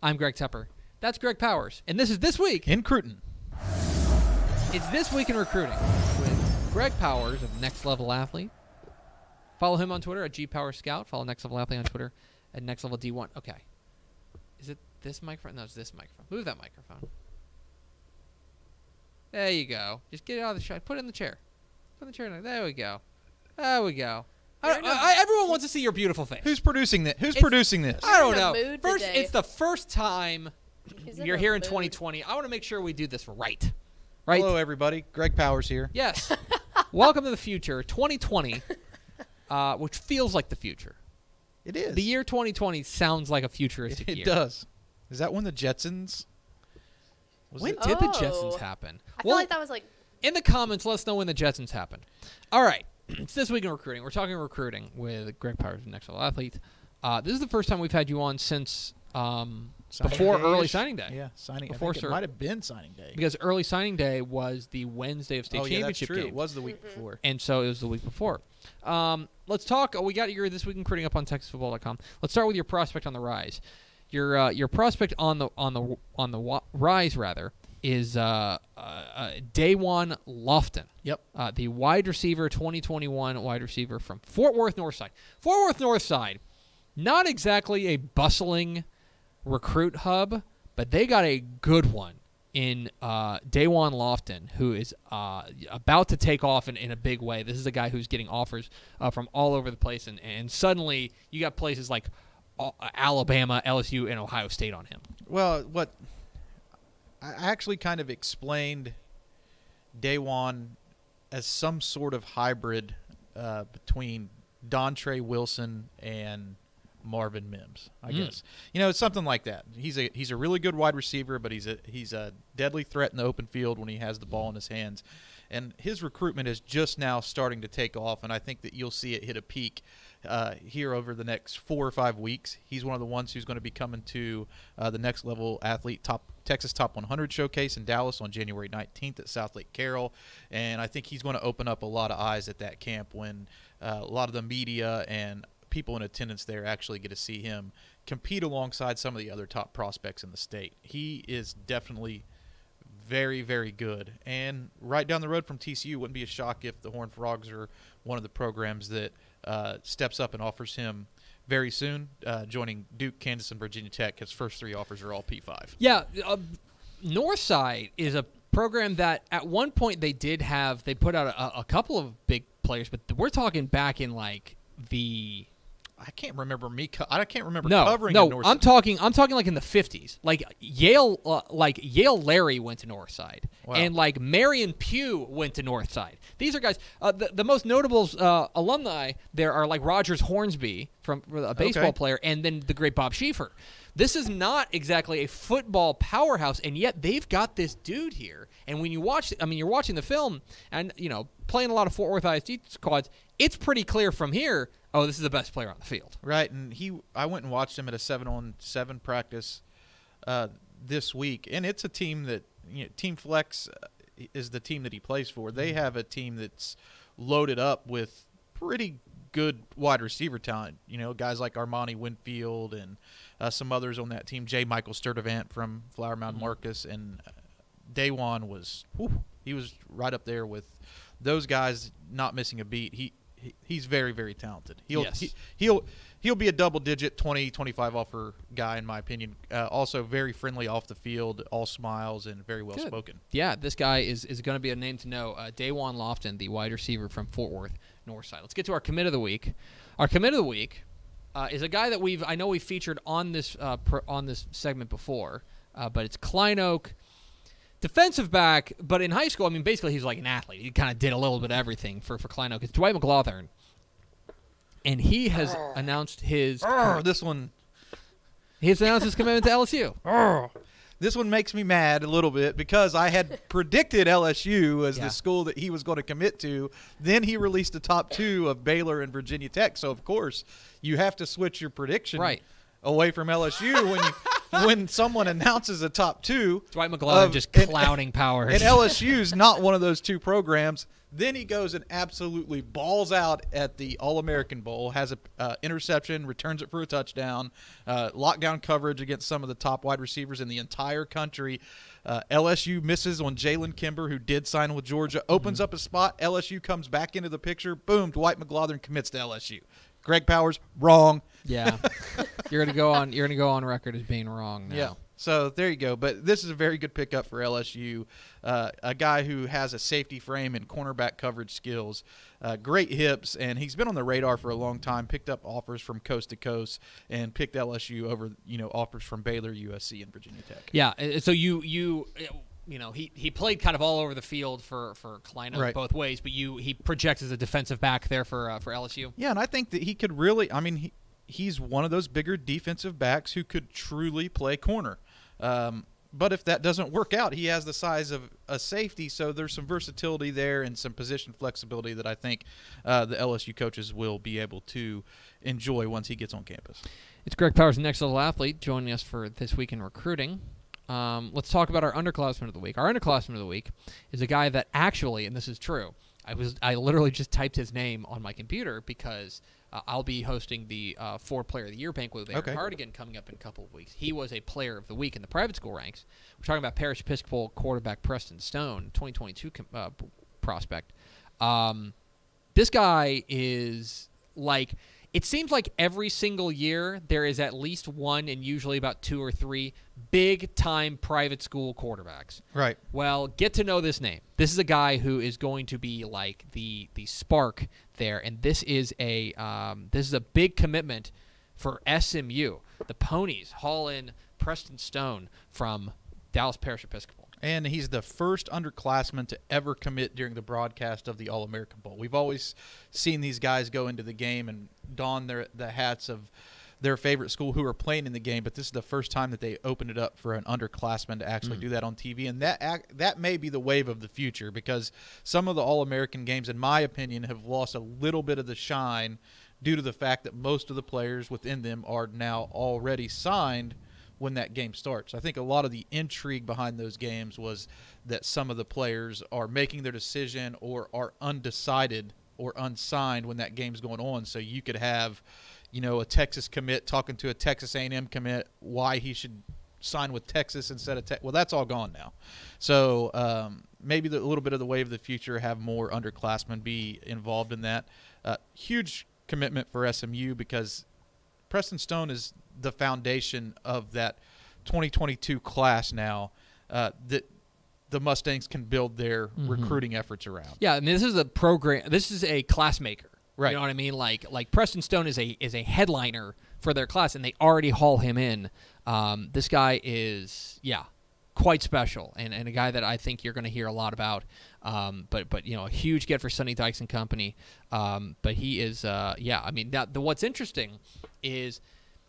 I'm Greg Tepper. That's Greg Powers. And this is This Week in Cruton. It's This Week in Recruiting with Greg Powers of Next Level Athlete. Follow him on Twitter at GPowerScout. Follow Next Level Athlete on Twitter at Next Level D1. Okay. Is it this microphone? No, it's this microphone. Move that microphone. There you go. Just get it out of the shot. Put it in the chair. Put it in the chair. There we go. There we go. Everyone wants to see your beautiful face. Who's producing this? Who's producing this? I don't know. First, it's the first time you're here in 2020. I want to make sure we do this right. Right? Hello, everybody. Greg Powers here. Yes. Welcome to the future, 2020, which feels like the future. It is. The year 2020 sounds like a futuristic year. It does. Is that when the Jetsons? When did the Jetsons happen? I feel like that was like... In the comments, let us know when the Jetsons happened. All right. It's This Week in Recruiting. We're talking recruiting with Greg Powers of Next Level Athlete. This is the first time we've had you on since before early signing day. Yeah, signing. Before I think it might have been signing day. Because early signing day was the Wednesday of state championship that's true. game. It was the week before. And so it was the week before. Let's talk. We got your This Week in Recruiting up on TexasFootball.com. Let's start with your prospect on the rise. Your prospect on the rise rather is DaWain Lofton. Yep. The wide receiver, 2021 wide receiver from Fort Worth Northside. Fort Worth Northside, not exactly a bustling recruit hub, but they got a good one in DaWain Lofton, who is about to take off in a big way. This is a guy who's getting offers from all over the place, and suddenly you got places like Alabama, LSU, and Ohio State on him. Well, what I actually kind of explained DaWain as some sort of hybrid between Dontre Wilson and Marvin Mims, I guess. You know, it's something like that. He's a really good wide receiver, but he's a deadly threat in the open field when he has the ball in his hands. And his recruitment is just now starting to take off, and I think that you'll see it hit a peak here over the next 4 or 5 weeks. He's one of the ones who's going to be coming to the Next Level Athlete Texas Top 100 Showcase in Dallas on January 19th at South Lake Carroll, and I think he's going to open up a lot of eyes at that camp when a lot of the media and people in attendance there actually get to see him compete alongside some of the other top prospects in the state. He is definitely very, very good. And right down the road from TCU, wouldn't be a shock if the Horned Frogs are one of the programs that steps up and offers him very soon, joining Duke, Kansas, and Virginia Tech. His first 3 offers are all P5. Yeah, Northside is a program that at one point they put out a couple of big players, but we're talking back in like the... I can't remember covering Northside. I'm talking like in the 50s. Like Yale Larry went to Northside. Wow. And like Marion Pugh went to Northside. These are guys. The most notable alumni there are like Rogers Hornsby, from a baseball player, and then the great Bob Schieffer. This is not exactly a football powerhouse, and yet they've got this dude here. And when you watch, you're watching the film, and playing a lot of Fort Worth ISD squads. It's pretty clear from here. Oh, this is the best player on the field. Right, and I went and watched him at a 7-on-7 practice this week, and it's a team that Team Flex is the team that he plays for. They have a team that's loaded up with pretty good wide receiver talent. Guys like Armani Winfield and some others on that team. J. Michael Sturdivant from Flower Mound Marcus, and DaWain was right up there with those guys, not missing a beat. He's very, very talented. He'll be a double-digit 20-25 offer guy, in my opinion. Also very friendly off the field, all smiles, and very well-spoken. Yeah, this guy is going to be a name to know. DaWain Lofton, the wide receiver from Fort Worth Northside. Let's get to our commit of the week. Our commit of the week is a guy that we've featured on this segment before, but it's Klein Oak. Defensive back, but in high school, basically he's like an athlete. He kind of did a little bit of everything for Klein Oak. It's Dwight McGlothern. And he has announced his... He's announced his commitment to LSU. This one makes me mad a little bit because I had predicted LSU as the school that he was going to commit to. Then he released the top 2 of Baylor and Virginia Tech. So, of course, you have to switch your prediction away from LSU when someone announces a top 2. Dwight McGlothern just clouding Powers. And LSU's not one of those 2 programs. Then he goes and absolutely balls out at the All-American Bowl, has a interception, returns it for a touchdown, lockdown coverage against some of the top wide receivers in the entire country. LSU misses on Jalen Kimber, who did sign with Georgia, opens up a spot. LSU comes back into the picture. Boom, Dwight McGlothern commits to LSU. Greg Powers, wrong. Yeah, you're gonna go on record as being wrong now. Yeah. So there you go. But this is a very good pickup for LSU. A guy who has a safety frame and cornerback coverage skills, great hips, and he's been on the radar for a long time. Picked up offers from coast to coast, and picked LSU over offers from Baylor, USC, and Virginia Tech. Yeah. So he played kind of all over the field for Klein both ways, but he projects as a defensive back there for LSU. Yeah, and I think that he could really. I mean, he's one of those bigger defensive backs who could truly play corner. But if that doesn't work out, he has the size of a safety, so there's some versatility there and some position flexibility that I think the LSU coaches will be able to enjoy once he gets on campus. It's Greg Powers, the next level athlete, joining us for This Week in Recruiting. Let's talk about our underclassman of the week. Our underclassman of the week is a guy that actually, and this is true, I literally just typed his name on my computer because I'll be hosting the 4-Player of the Year banquet with Aaron Cardigan coming up in a couple of weeks. He was a Player of the Week in the private school ranks. We're talking about Parish Episcopal quarterback Preston Stone, 2022 prospect. This guy is like, it seems like every single year there is at least one and usually about 2 or 3 big-time private school quarterbacks. Right. Well, get to know this name. This is a guy who is going to be like the spark there, and this is a big commitment for SMU. The Ponies haul in Preston Stone from Dallas Parish Episcopal. And he's the first underclassman to ever commit during the broadcast of the All-American Bowl. We've always seen these guys go into the game and don the hats of their favorite school who are playing in the game, but this is the first time that they opened it up for an underclassman to actually do that on TV. And that may be the wave of the future, because some of the All-American games, in my opinion, have lost a little bit of the shine due to the fact that most of the players within them are now already signed when that game starts. I think a lot of the intrigue behind those games was that some of the players are making their decision or are undecided or unsigned when that game's going on. So you could have, a Texas commit talking to a Texas A&M commit why he should sign with Texas instead of Well, that's all gone now. So maybe a little bit of the wave of the future, have more underclassmen be involved in that. Huge commitment for SMU, because Preston Stone is the foundation of that 2022 class now that the Mustangs can build their recruiting efforts around. Yeah, I mean, this is a program. This is a class maker. Right. You know what I mean? Like Preston Stone is a headliner for their class, and they already haul him in. This guy is quite special, and a guy that I think you're going to hear a lot about. But a huge get for Sonny Dykes and company. But he is I mean, what's interesting is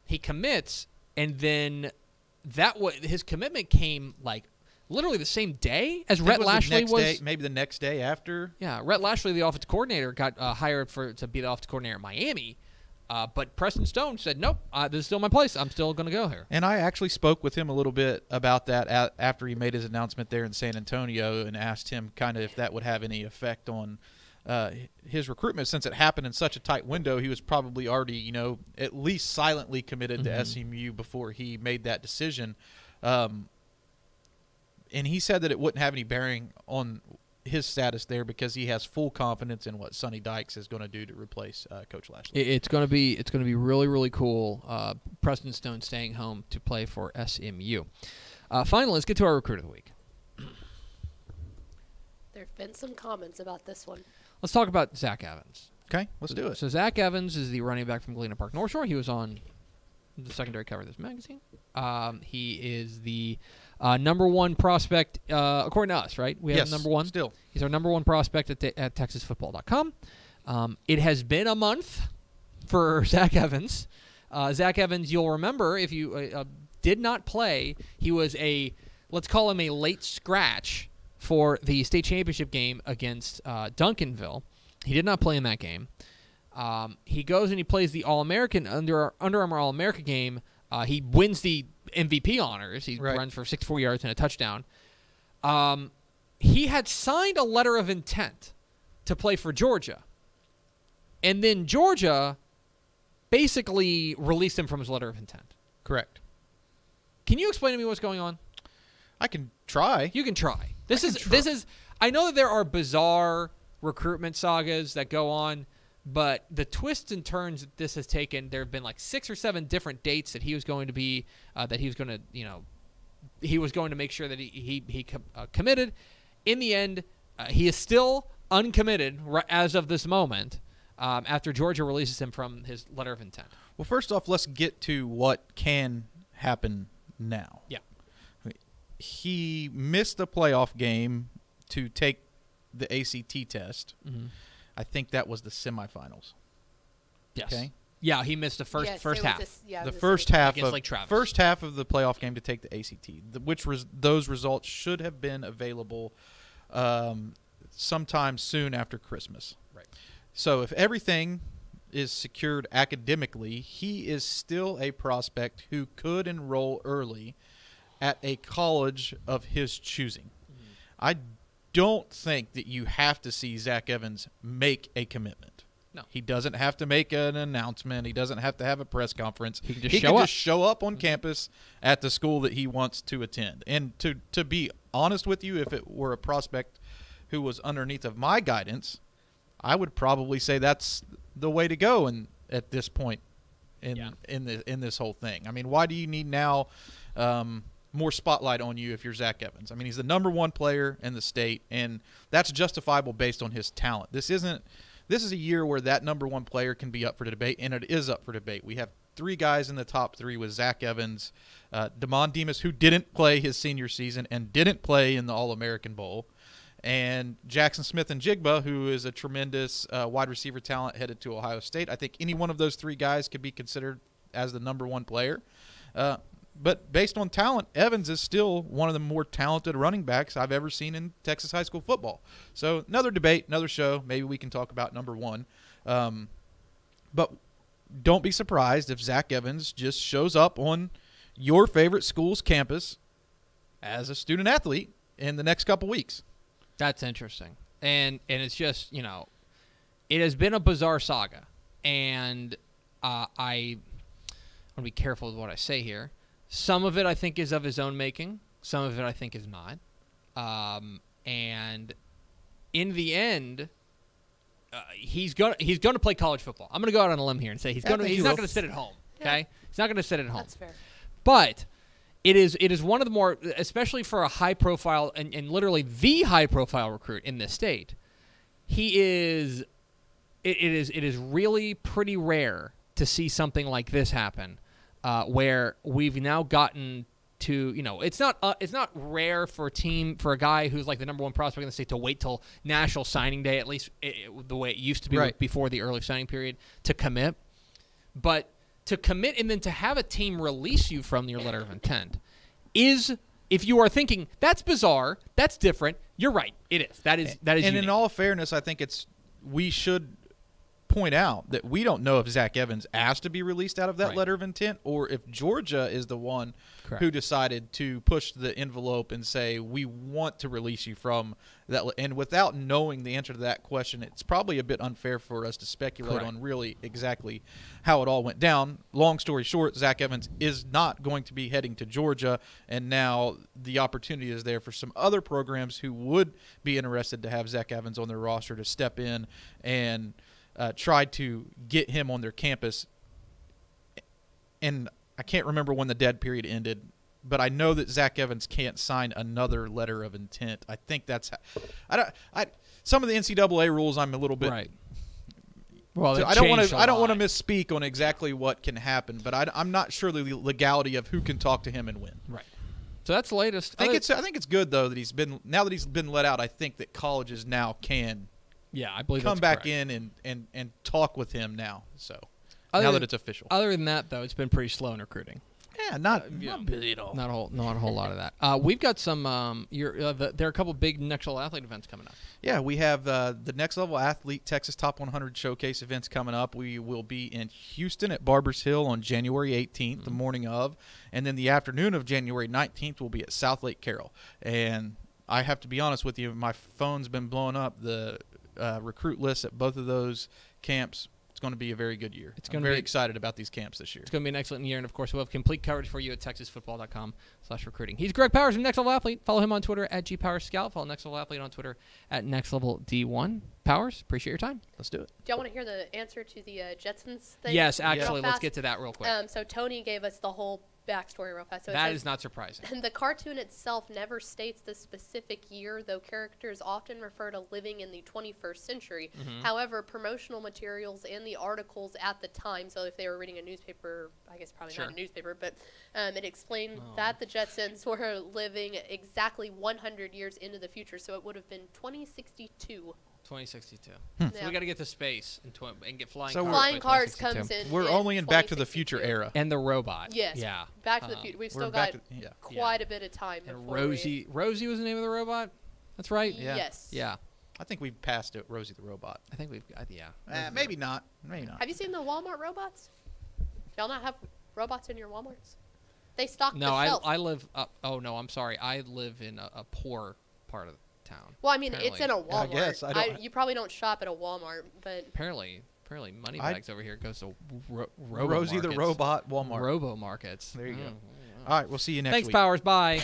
he commits, and then his commitment came like literally the same day as Rhett Lashley was. Maybe the next day after. Yeah, Rhett Lashley, the offensive coordinator, got hired to be the offensive coordinator at Miami. But Preston Stone said, nope, this is still my place. I'm still going to go here. And I actually spoke with him a little bit about that after he made his announcement there in San Antonio, and asked him kind of if that would have any effect on his recruitment. Since it happened in such a tight window, he was probably already, at least silently committed to SMU before he made that decision. And he said that it wouldn't have any bearing on his status there, because he has full confidence in what Sonny Dykes is going to do to replace Coach Lashley. It's going to be really, really cool. Preston Stone staying home to play for SMU. Finally, let's get to our recruit of the week. There have been some comments about this one. Let's talk about Zack Evans. Okay, let's do it. So Zack Evans is the running back from Galena Park North Shore. He was on the secondary cover of this magazine. He is the number one prospect, according to us, right? We have number one. Still. He's our number one prospect at TexasFootball.com. It has been a month for Zack Evans. Zack Evans, you'll remember, if you did not play, he was let's call him a late scratch for the state championship game against Duncanville. He did not play in that game. He goes and he plays the All-American Under Armour All-America game. He wins the MVP honors. He runs for 64 yards and a touchdown. He had signed a letter of intent to play for Georgia. And then Georgia basically released him from his letter of intent. Correct. Can you explain to me what's going on? I can try. You can try. This is I know that there are bizarre recruitment sagas that go on, but the twists and turns that this has taken, there have been like 6 or 7 different dates that he was going to be he was going to make sure that he committed. In the end, he is still uncommitted as of this moment after Georgia releases him from his letter of intent. Well, first off, let's get to what can happen now. Yeah. He missed a playoff game to take the ACT test. Mm-hmm. I think that was the semifinals. Yes. Okay. Yeah, he missed the first half. The first half of the playoff game to take the ACT, those results should have been available sometime soon after Christmas. Right. So if everything is secured academically, he is still a prospect who could enroll early at a college of his choosing. Mm-hmm. I don't think that you have to see Zack Evans make a commitment. No. He doesn't have to make an announcement. He doesn't have to have a press conference. He can just show up on campus at the school that he wants to attend. And to be honest with you, if it were a prospect who was underneath of my guidance, I would probably say that's the way to go at this point in this whole thing. I mean, why do you need now more spotlight on you if you're Zack Evans? I mean, he's the #1 player in the state, and that's justifiable based on his talent. This is a year where that #1 player can be up for debate, and it is up for debate. We have 3 guys in the top 3 with Zack Evans, Damon Demas, who didn't play his senior season and didn't play in the All-American Bowl, and Jackson Smith and Jigba, who is a tremendous wide receiver talent headed to Ohio State. I think any one of those 3 guys could be considered as the #1 player. But based on talent, Evans is still one of the more talented running backs I've ever seen in Texas high school football. So another debate, another show. Maybe we can talk about #1. But don't be surprised if Zack Evans just shows up on your favorite school's campus as a student athlete in the next couple weeks. That's interesting. And it's just, it has been a bizarre saga. And I want to be careful with what I say here. Some of it I think is of his own making. Some of it I think is not. And in the end, he's gonna play college football. I'm gonna go out on a limb here and say he's not gonna sit at home. Okay, Yeah. He's not gonna sit at home. That's fair. But it is one of the more, especially for a high profile and literally the high profile recruit in this state. It is really pretty rare to see something like this happen. Where we've now gotten to, it's not rare for a guy who's like the #1 prospect in the state to wait till National Signing Day, at least the way it used to be before the early signing period, to commit. But to commit and then to have a team release you from your letter of intent is, if you are thinking that's bizarre, that's different, you're right. It is. That is. And unique. In all fairness, I think we should point out that we don't know if Zack Evans asked to be released out of that letter of intent, or if Georgia is the one who decided to push the envelope and say, we want to release you from that. And without knowing the answer to that question, it's probably a bit unfair for us to speculate on really exactly how it all went down. Long story short, Zack Evans is not going to be heading to Georgia, and now the opportunity is there for some other programs who would be interested to have Zack Evans on their roster to step in and tried to get him on their campus. And I can't remember when the dead period ended, but I know that Zack Evans can't sign another letter of intent. I think that's some of the NCAA rules I'm a little bit Well, so I don't want to misspeak on exactly what can happen, but I'm not sure the legality of who can talk to him and when. Right. So that's the latest. I think it's good though that he's been let out. I think that colleges now can I believe come that's back correct. in and talk with him now. So now that it's official. Other than that, though, it's been pretty slow in recruiting. Yeah, not busy at all. Not a whole lot of that. We've got some. There are a couple big next level athlete events coming up. Yeah, we have the Next Level Athlete Texas Top 100 Showcase events coming up. We will be in Houston at Barbers Hill on January 18th, the morning of, and then the afternoon of January 19th we'll be at South Lake Carroll. And I have to be honest with you, my phone's been blowing up. recruit lists at both of those camps. It's going to be a very good year. I'm very excited about these camps this year. It's going to be an excellent year, and of course, we'll have complete coverage for you at TexasFootball.com/recruiting. He's Greg Powers from Next Level Athlete. Follow him on Twitter at GPowersScout. Follow Next Level Athlete on Twitter at NextLevelD1. Powers, appreciate your time. Let's do it. Do y'all want to hear the answer to the Jetsons thing? Yes, actually, let's get to that real quick. So Tony gave us the whole backstory real fast. So that is not surprising. The cartoon itself never states the specific year, though characters often refer to living in the 21st century. However, promotional materials and the articles at the time, so if they were reading a newspaper, I guess probably not a newspaper, but it explained that the Jetsons were living exactly 100 years into the future, so it would have been 2062. 2062. Yeah. So we got to get to space and get flying So cars. Flying by cars 2062. comes in. We're only in Back to the 2062. Future era. And the robot. Yes. Yeah. Back to the Future. We've We're still back got to- quite a bit of time. And before Rosie was the name of the robot? That's right? Yeah. Yes. Yeah. I think we've passed it, Rosie the Robot. I think we've got, Maybe not. Maybe not. Have you seen the Walmart robots? Y'all not have robots in your Walmarts? They stock No, the shelf. I live oh no, I'm sorry. I live in a poor part of town. Well, I mean, it's in a apparently. Walmart. I guess. I don't- you probably don't shop at a Walmart, but Apparently Moneybags over here goes to Rosie the Robo-markets. Robot Walmart. Robo markets. There you go. All right, we'll see you next Thanks, week. Powers. Bye.